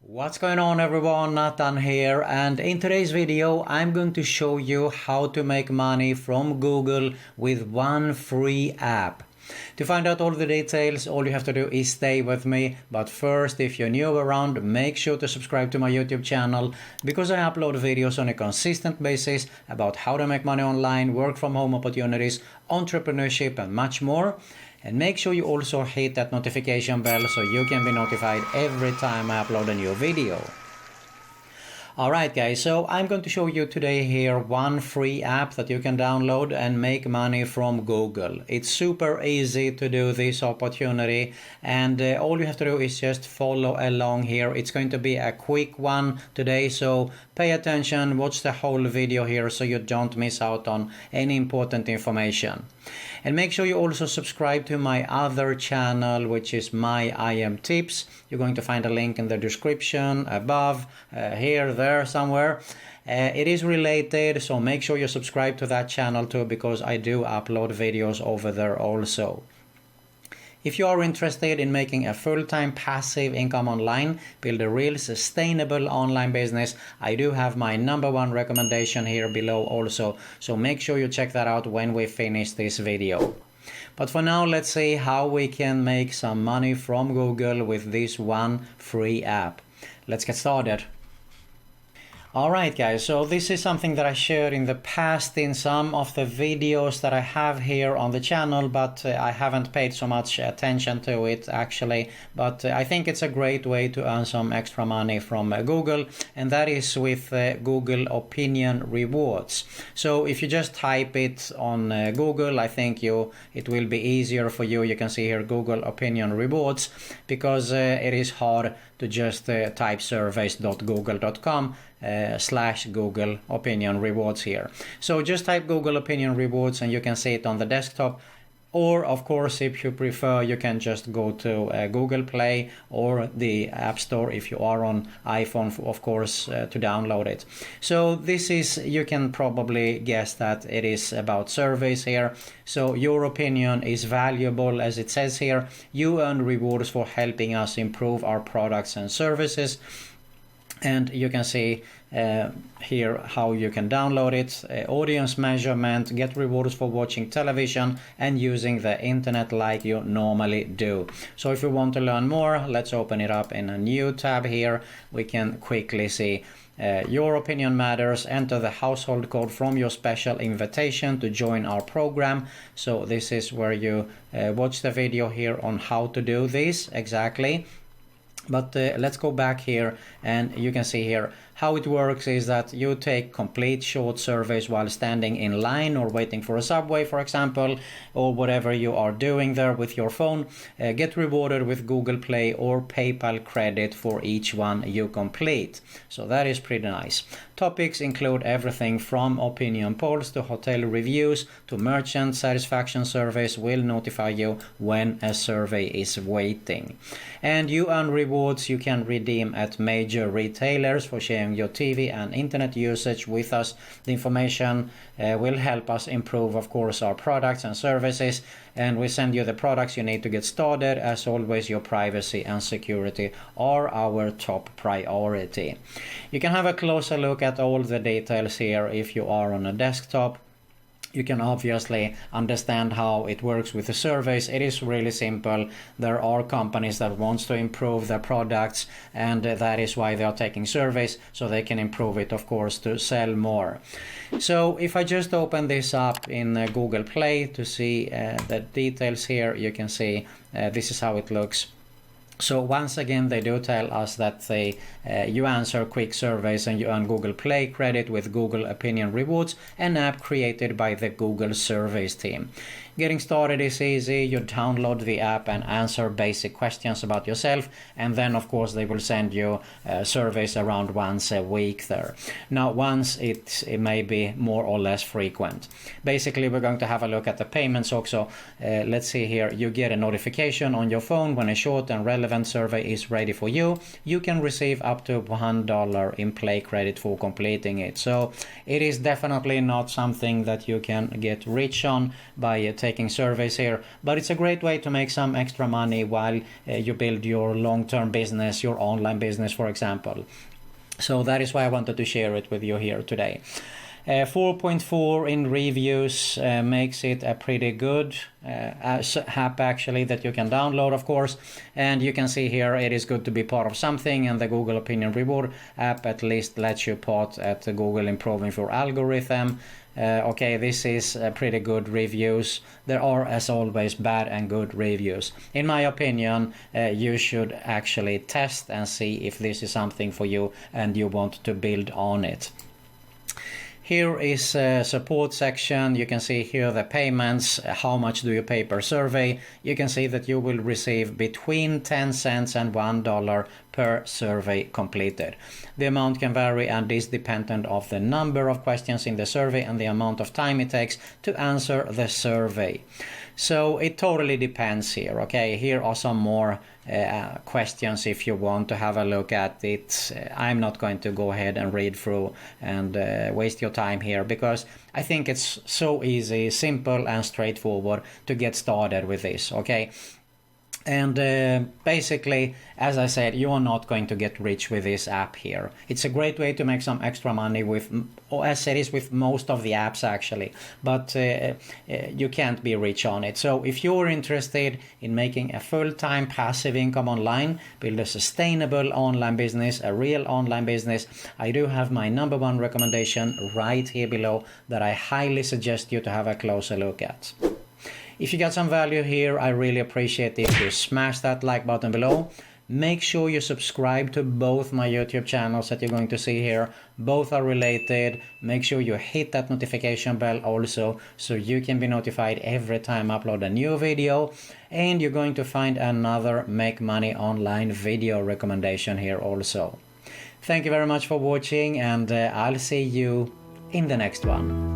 What's going on everyone, Nathan here, and in today's video I'm going to show you how to make money from Google with one free app. To find out all the details, all you have to do is stay with me, but first, if you're new around, make sure to subscribe to my YouTube channel, because I upload videos on a consistent basis about how to make money online, work from home opportunities, entrepreneurship and much more. And make sure you also hit that notification bell so you can be notified every time I upload a new video. Alright guys, so I'm going to show you today here one free app that you can download and make money from Google. It's super easy to do this opportunity, and all you have to do is just follow along here. It's going to be a quick one today, so pay attention, watch the whole video here so you don't miss out on any important information. And make sure you also subscribe to my other channel, which is My IM Tips. You're going to find a link in the description above, here, there, somewhere. It is related, so make sure you subscribe to that channel too, because I do upload videos over there also. If you are interested in making a full-time passive income online, build a real sustainable online business, I do have my #1 recommendation here below also, so make sure you check that out when we finish this video. But for now, let's see how we can make some money from Google with this one free app. Let's get started. Alright guys, so this is something that I shared in the past in some of the videos that I have here on the channel, but I haven't paid so much attention to it actually. But I think it's a great way to earn some extra money from Google, and that is with Google Opinion Rewards. So if you just type it on Google, I think it will be easier for you. You can see here Google Opinion Rewards, because it is hard to just type surveys.google.com / Google Opinion Rewards here. So just type Google Opinion Rewards and you can see it on the desktop. Or of course, if you prefer, you can just go to Google Play or the App Store if you are on iPhone, of course, to download it. So this is, you can probably guess that it is about surveys here. So your opinion is valuable, as it says here. You earn rewards for helping us improve our products and services. And you can see here how you can download it. Audience measurement, get rewards for watching television and using the internet like you normally do. So if you want to learn more, let's open it up in a new tab here. We can quickly see your opinion matters. Enter the household code from your special invitation to join our program. So this is where you watch the video here on how to do this exactly. But let's go back here, and you can see here how it works is that you take complete short surveys while standing in line or waiting for a subway, for example, or whatever you are doing there with your phone. Get rewarded with Google Play or PayPal credit for each one you complete. So that is pretty nice. Topics include everything from opinion polls to hotel reviews to merchant satisfaction surveys. Will notify you when a survey is waiting. And you earn rewards you can redeem at major retailers for sharing your TV and internet usage with us. The information will help us improve, of course, our products and services, and we send you the products you need to get started. As always, your privacy and security are our top priority. You can have a closer look at all the details here if you are on a desktop. You can obviously understand how it works with the surveys. It is really simple. There are companies that want to improve their products, and that is why they are taking surveys, so they can improve it, of course, to sell more. So if I just open this up in Google Play to see the details here, you can see this is how it looks. So once again, they do tell us that you answer quick surveys and you earn Google Play credit with Google Opinion Rewards, an app created by the Google Surveys team. Getting started is easy. You download the app and answer basic questions about yourself, and then of course they will send you surveys around once a week there. Now once it may be more or less frequent. Basically, we're going to have a look at the payments also. Let's see here. You get a notification on your phone when a short and relevant relevant survey is ready for you, you can receive up to $1 in play credit for completing it. So it is definitely not something that you can get rich on by taking surveys here, but it's a great way to make some extra money while you build your long-term business, your online business, for example. So that is why I wanted to share it with you here today. 4.4 in reviews makes it a pretty good app actually that you can download, of course. And you can see here it is good to be part of something, and the Google Opinion Reward app at least lets you part at Google improving your algorithm. Okay, this is pretty good reviews. There are, as always, bad and good reviews. In my opinion, you should actually test and see if this is something for you and you want to build on it. Here is a support section. You can see here the payments, how much do you pay per survey. You can see that you will receive between 10 cents and $1 per survey completed. The amount can vary and is dependent of the number of questions in the survey and the amount of time it takes to answer the survey. So it totally depends here. Okay, here are some more questions if you want to have a look at it. I'm not going to go ahead and read through and waste your time here, because I think it's so easy, simple and straightforward to get started with this. Okay. And basically, as I said, you are not going to get rich with this app here. It's a great way to make some extra money with, or as it is with most of the apps actually, but you can't be rich on it. So if you're interested in making a full-time passive income online, build a sustainable online business, a real online business, I do have my #1 recommendation right here below that I highly suggest you to have a closer look at. If you got some value here, I really appreciate it if you smash that like button below. Make sure you subscribe to both my YouTube channels that you're going to see here. Both are related. Make sure you hit that notification bell also, so you can be notified every time I upload a new video. And you're going to find another Make Money Online video recommendation here also. Thank you very much for watching, and I'll see you in the next one.